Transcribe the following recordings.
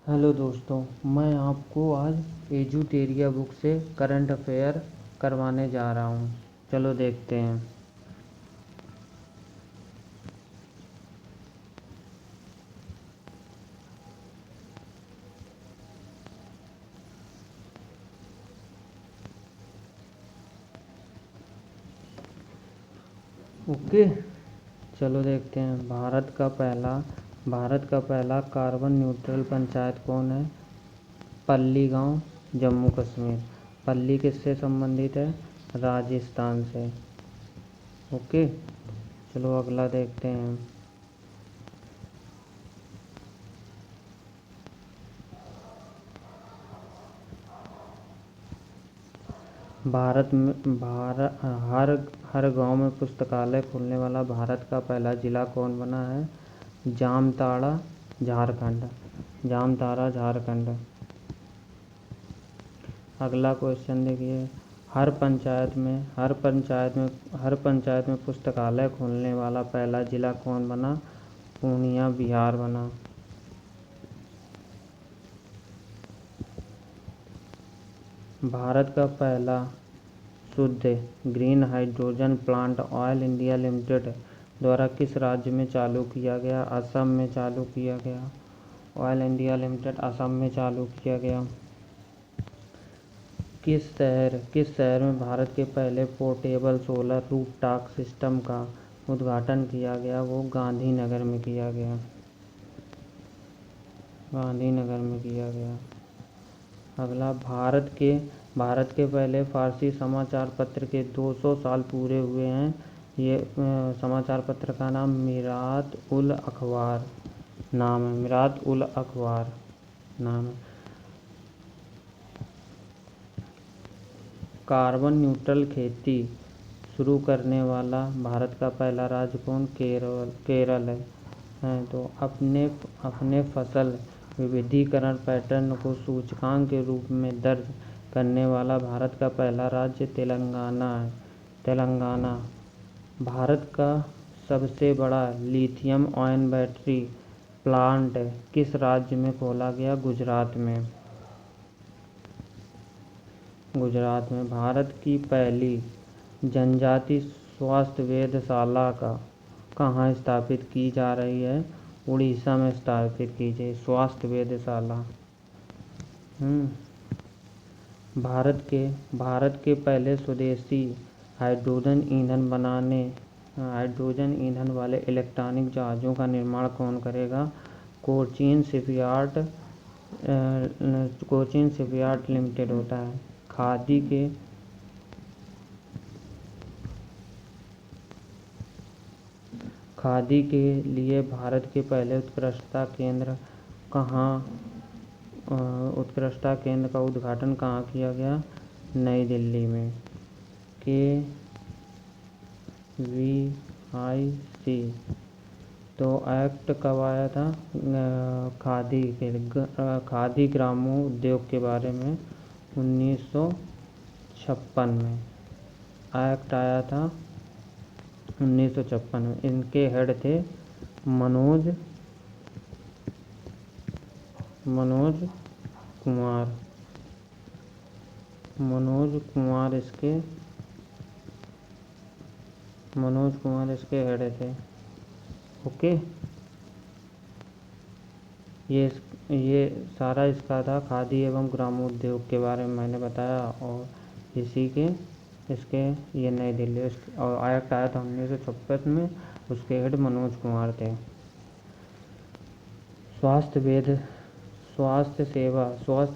Hello दोस्तों, मैं आपको आज एजुटेरिया बुक से करंट अफेयर करवाने जा रहा हूँ। चलो देखते हैं। ओके, चलो देखते हैं। भारत का पहला कार्बन न्यूट्रल पंचायत कौन है? पल्ली गांव, जम्मू कश्मीर। पल्ली किससे संबंधित है? राजस्थान से। ओके, चलो अगला देखते हैं। भारत में भारत हर हर गांव में पुस्तकालय खोलने वाला भारत का पहला जिला कौन बना है? जामताड़ा, झारखंड। जामताड़ा, झारखंड। अगला क्वेश्चन देखिए। हर पंचायत में पुस्तकालय खोलने वाला पहला जिला कौन बना? पूर्णिया, बिहार बना। भारत का पहला शुद्ध green hydrogen plant oil India limited द्वारा किस राज्य में चालू किया गया? असम में चालू किया गया। ऑयल इंडिया लिमिटेड असम में चालू किया गया। किस शहर में भारत के पहले पोर्टेबल सोलर रूफटॉप सिस्टम का उद्घाटन किया गया? वो गांधीनगर में किया गया। गांधीनगर में किया गया। अगला, भारत के पहले फारसी समाचार पत्र के 200 साल पूरे हुए हैं। ये समाचार पत्र का नाम मिरात उल अखबार नाम है। मिरात उल अखबार नाम है। कार्बन न्यूट्रल खेती शुरू करने वाला भारत का पहला राज्य कौन? केरल है। तो अपने फसल विविधीकरण पैटर्न को सूचकांक के रूप में दर्ज करने वाला भारत का पहला राज्य तेलंगाना है। तेलंगाना। भारत का सबसे बड़ा लिथियम आयन बैटरी प्लांट किस राज्य में खोला गया? गुजरात में। गुजरात में। भारत की पहली जनजाति स्वास्थ्य वेधशाला कहाँ स्थापित की जा रही है? उड़ीसा में स्थापित की जाए स्वास्थ्य वेधशाला। भारत के पहले स्वदेशी हाइड्रोजन ईंधन वाले इलेक्ट्रॉनिक जहाज़ों का निर्माण कौन करेगा? कोचीन शिपयार्ड लिमिटेड होता है। खादी के लिए भारत के पहले उत्कृष्टता केंद्र का उद्घाटन कहाँ किया गया? नई दिल्ली में। KVIC। तो एक्ट कब आया था? खादी ग्रामोद्योग के बारे में 1956 में एक्ट आया था। 1956 में। इनके हेड थे मनोज कुमार। मनोज कुमार इसके हेड थे। ओके, ये सारा इसका था। खादी एवं ग्रामोद्योग के बारे में मैंने बताया। और इसके ये नई दिल्ली और एक्ट आया था 1956 में। उसके हेड मनोज कुमार थे। स्वास्थ्य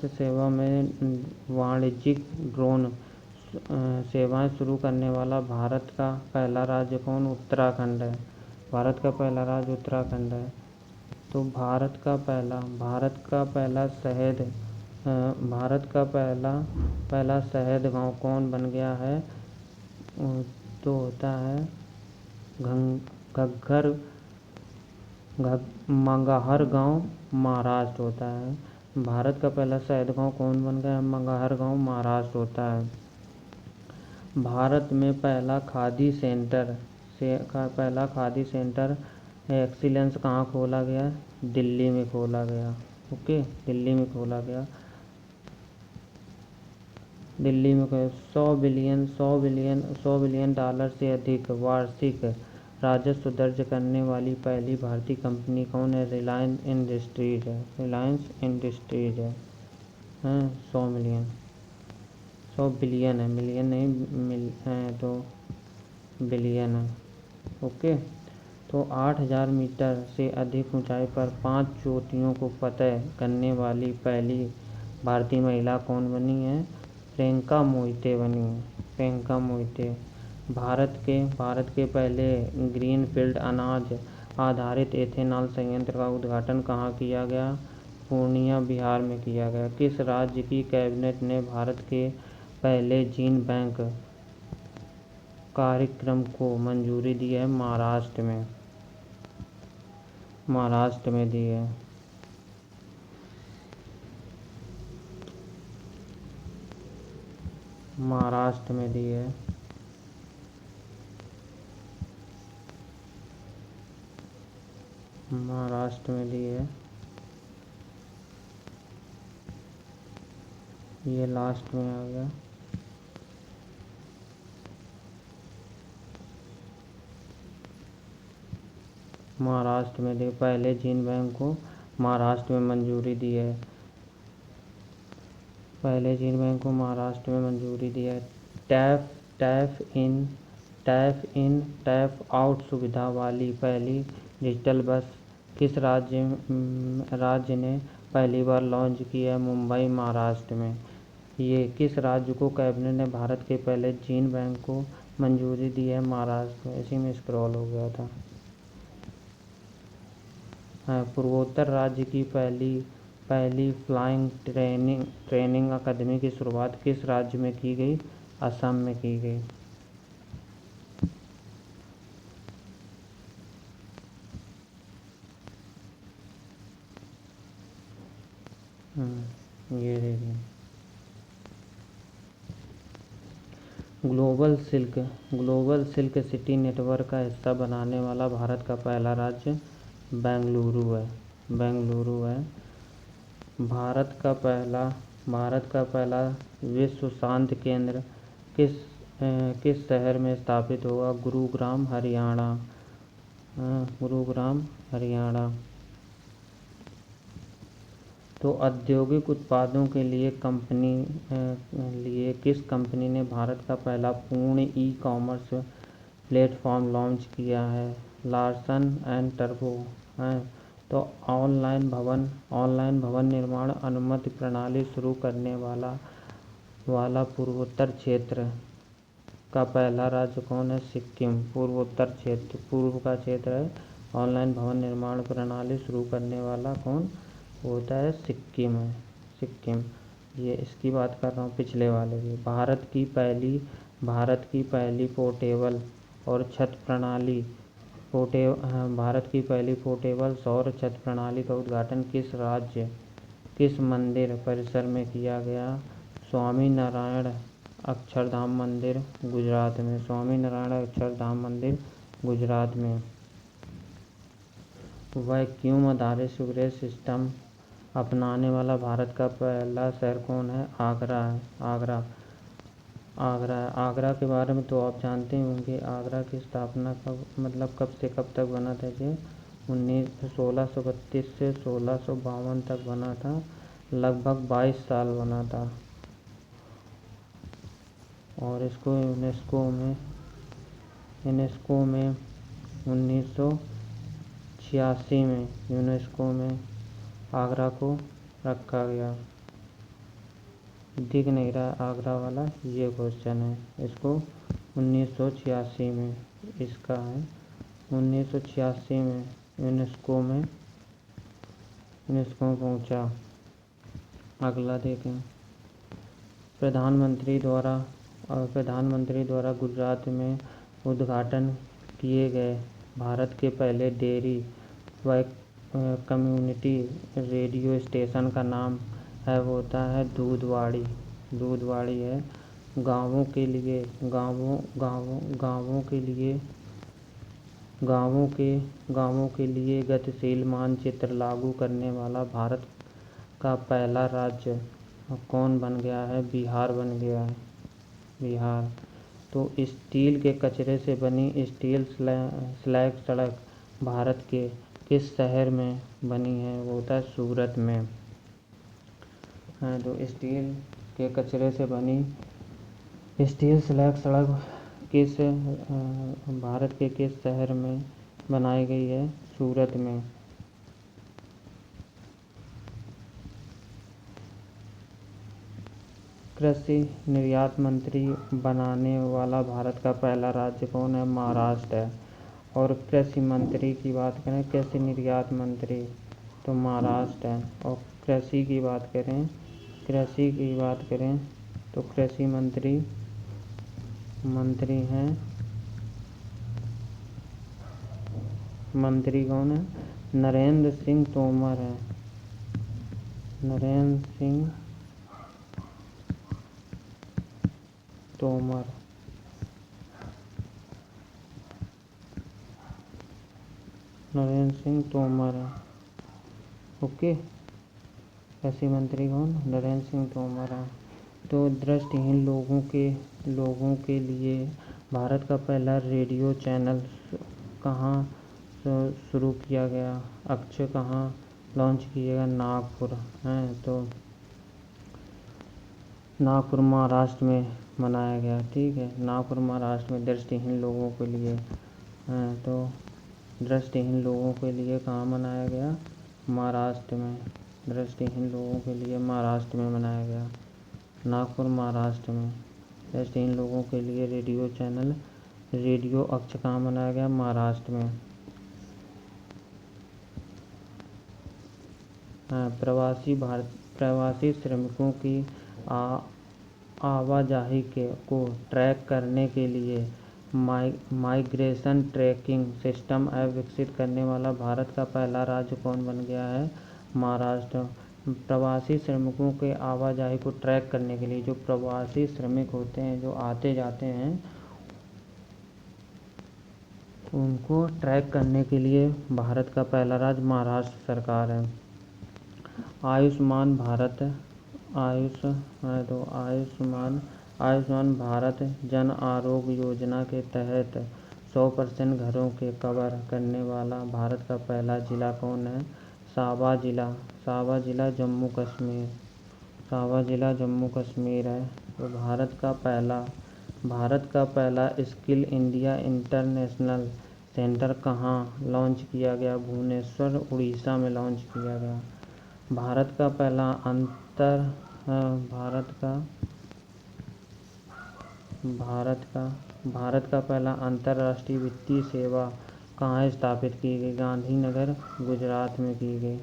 सेवा में वाणिज्यिक ड्रोन सेवाएं शुरू करने वाला भारत का पहला राज्य कौन? उत्तराखंड है। भारत का पहला राज्य उत्तराखंड है। तो भारत का पहला शहद गांव कौन बन गया है? तो होता है मंगाहर गांव, महाराष्ट्र होता है। भारत का पहला शहद गांव कौन बन गया है? मंगाहर गांव, महाराष्ट्र होता है। भारत में पहला खादी सेंटर एक्सीलेंस कहाँ खोला गया? दिल्ली में खोला गया। ओके, दिल्ली में खोला गया। दिल्ली में 100 बिलियन से अधिक वार्षिक राजस्व दर्ज करने वाली पहली भारतीय कंपनी कौन है? रिलायंस इंडस्ट्रीज है। हाँ, 100 बिलियन है, मिलियन नहीं है, तो बिलियन है। ओके, तो 8,000 मीटर से अधिक ऊंचाई पर 5 चोटियों को फतह करने वाली पहली भारतीय महिला कौन बनी है? प्रियंका मोहिते बनी है। प्रियंका मोहिते। भारत के पहले ग्रीनफील्ड अनाज आधारित एथेनॉल संयंत्र का उद्घाटन कहाँ किया गया? पूर्णिया, बिहार में किया गया। किस राज्य की कैबिनेट ने भारत के पहले जीन बैंक कार्यक्रम को मंजूरी दी है? महाराष्ट्र में। महाराष्ट्र में दी है। महाराष्ट्र में दी है। महाराष्ट्र में दी है। ये लास्ट में आ गया। महाराष्ट्र में दी, पहले जीन बैंक को महाराष्ट्र में मंजूरी दी है। पहले जीन बैंक को महाराष्ट्र में मंजूरी दी है। टैप आउट सुविधा वाली पहली डिजिटल बस किस राज्य ने पहली बार लॉन्च की है? मुंबई, महाराष्ट्र में। ये किस राज्य को कैबिनेट ने भारत के पहले जीन बैंक को मंजूरी दी है? महाराष्ट्र में। इसी में स्क्रॉल हो गया था। पूर्वोत्तर राज्य की पहली फ्लाइंग ट्रेनिंग अकादमी की शुरुआत किस राज्य में की गई? असम में की गई। ये देखिए, ग्लोबल सिल्क सिटी नेटवर्क का हिस्सा बनाने वाला भारत का पहला राज्य बेंगलुरु है। भारत का पहला विश्व शांति केंद्र किस शहर में स्थापित होगा? गुरुग्राम, हरियाणा। तो औद्योगिक उत्पादों के लिए किस कंपनी ने भारत का पहला पूर्ण ई कॉमर्स प्लेटफॉर्म लॉन्च किया है? Larsen and turbo. तो ऑनलाइन भवन निर्माण अनुमति प्रणाली शुरू करने वाला पूर्वोत्तर क्षेत्र का पहला राज्य कौन है? सिक्किम। पूर्वोत्तर क्षेत्र, पूर्व का क्षेत्र है। ऑनलाइन भवन निर्माण प्रणाली शुरू करने वाला कौन होता है? सिक्किम। ये इसकी बात कर रहा हूँ, पिछले वाले की। भारत की पहली पोर्टेबल सौर छत प्रणाली का उद्घाटन किस मंदिर परिसर में किया गया? स्वामी नारायण अक्षरधाम मंदिर, गुजरात में। स्वामी नारायण अक्षरधाम मंदिर, गुजरात में। वैक्यूम आधारित सीवरेज सिस्टम अपनाने वाला भारत का पहला शहर कौन है? आगरा। आगरा के बारे में तो आप जानते होंगे। आगरा की स्थापना कब से कब तक बना था? ये 1632 से 1652 तक बना था। लगभग 22 साल बना था। और इसको यूनेस्को में 1986 में यूनेस्को में आगरा को रखा गया। दिख नहीं रहा आगरा वाला, ये क्वेश्चन है। इसको 1986 में इसका है। 1986 में यूनेस्को में पहुंचा। अगला देखें। प्रधानमंत्री द्वारा गुजरात में उद्घाटन किए गए भारत के पहले डेयरी व कम्युनिटी रेडियो स्टेशन का नाम है, वो होता है दूधवाड़ी है। गाँवों के लिए गतिशील मानचित्र लागू करने वाला का पहला राज्य कौन बन गया है? बिहार बन गया है, बिहार। तो स्टील के कचरे से बनी स्टील स्लैग सड़क भारत के किस शहर में बनी है? वो होता है सूरत में। तो स्टील के कचरे से बनी स्टील स्लैग सड़क किस भारत के किस शहर में बनाई गई है? सूरत में। कृषि निर्यात मंत्री बनाने वाला भारत का पहला राज्य कौन है? महाराष्ट्र है। और कृषि मंत्री की बात करें, कृषि निर्यात मंत्री, तो महाराष्ट्र है। और कृषि की बात करें तो कृषि मंत्री हैं, मंत्री कौन है? नरेंद्र सिंह तोमर है, नरेंद्र सिंह तोमर। नरेंद्र सिंह तोमर है। ओके, कृषि मंत्री कौन? नरेंद्र सिंह तोमर है। तो दृष्टिहीन लोगों के लिए भारत का पहला रेडियो चैनल कहाँ शुरू किया गया? अक्षय कहाँ लॉन्च किया गया? नागपुर है। तो नागपुर महाराष्ट्र में मनाया गया। ठीक है, नागपुर महाराष्ट्र में दृष्टिहीन लोगों के लिए। तो दृष्टिहीन लोगों के लिए कहाँ मनाया गया? महाराष्ट्र में। दृष्टिहीन लोगों के लिए महाराष्ट्र में मनाया गया, नागपुर महाराष्ट्र में। दृष्टिहीन लोगों के लिए रेडियो चैनल रेडियो अक्ष कहाँ मनाया गया? महाराष्ट्र में। प्रवासी श्रमिकों की आवाजाही को ट्रैक करने के लिए माइग्रेशन ट्रैकिंग सिस्टम ऐप विकसित करने वाला भारत का पहला राज्य कौन बन गया है? महाराष्ट्र। प्रवासी श्रमिकों के आवाजाही को ट्रैक करने के लिए, जो प्रवासी श्रमिक होते हैं जो आते जाते हैं, उनको ट्रैक करने के लिए भारत का पहला राज्य महाराष्ट्र सरकार है। आयुष्मान भारत आयुष्मान भारत जन आरोग्य योजना के तहत 100% घरों के कवर करने वाला भारत का पहला जिला कौन है? सावा जिला जम्मू कश्मीर है। तो भारत का पहला स्किल इंडिया इंटरनेशनल सेंटर कहाँ लॉन्च किया गया? भुवनेश्वर उड़ीसा में लॉन्च किया गया। भारत का पहला अंतर्राष्ट्रीय वित्तीय सेवा कहाँ स्थापित की गई? गांधीनगर गुजरात में की गई,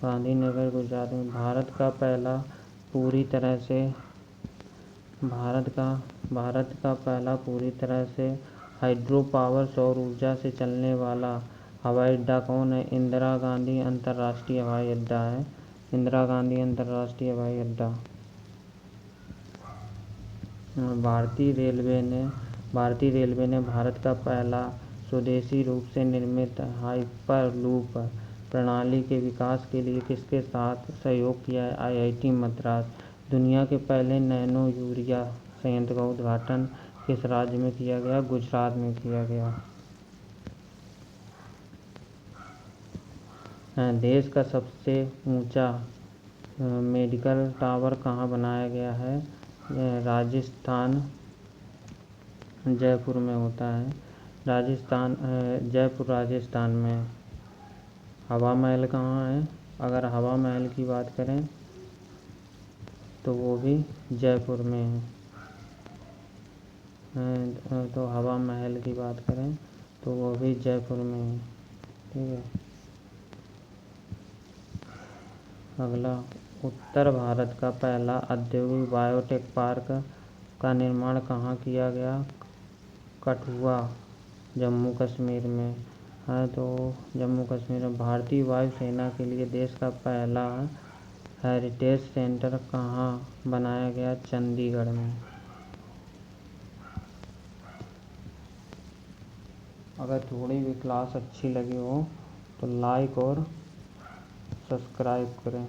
गांधीनगर गुजरात में। भारत का पहला पूरी तरह से हाइड्रो पावर सौर ऊर्जा से चलने वाला हवाई अड्डा कौन है? इंदिरा गांधी अंतर्राष्ट्रीय हवाई अड्डा है, इंदिरा गांधी अंतर्राष्ट्रीय हवाई अड्डा। भारतीय रेलवे ने भारत का पहला स्वदेशी रूप से निर्मित हाइपरलूप प्रणाली के विकास के लिए किसके साथ सहयोग किया है? IIT मद्रास। दुनिया के पहले नैनो यूरिया संयंत्र का उद्घाटन किस राज्य में किया गया? गुजरात में किया गया। देश का सबसे ऊंचा मेडिकल टावर कहाँ बनाया गया है? राजस्थान, जयपुर में होता है। जयपुर राजस्थान में। हवा महल कहाँ है? अगर हवा महल की बात करें तो वो भी जयपुर में है। तो हवा महल की बात करें तो वो भी जयपुर में है। ठीक है, अगला, उत्तर भारत का पहला औद्योगिक बायोटेक पार्क का निर्माण कहाँ किया गया? कठुआ, जम्मू कश्मीर में है। तो जम्मू कश्मीर में। भारतीय वायुसेना के लिए देश का पहला हेरिटेज सेंटर कहाँ बनाया गया? चंडीगढ़ में। अगर थोड़ी भी क्लास अच्छी लगी हो तो लाइक और सब्सक्राइब करें।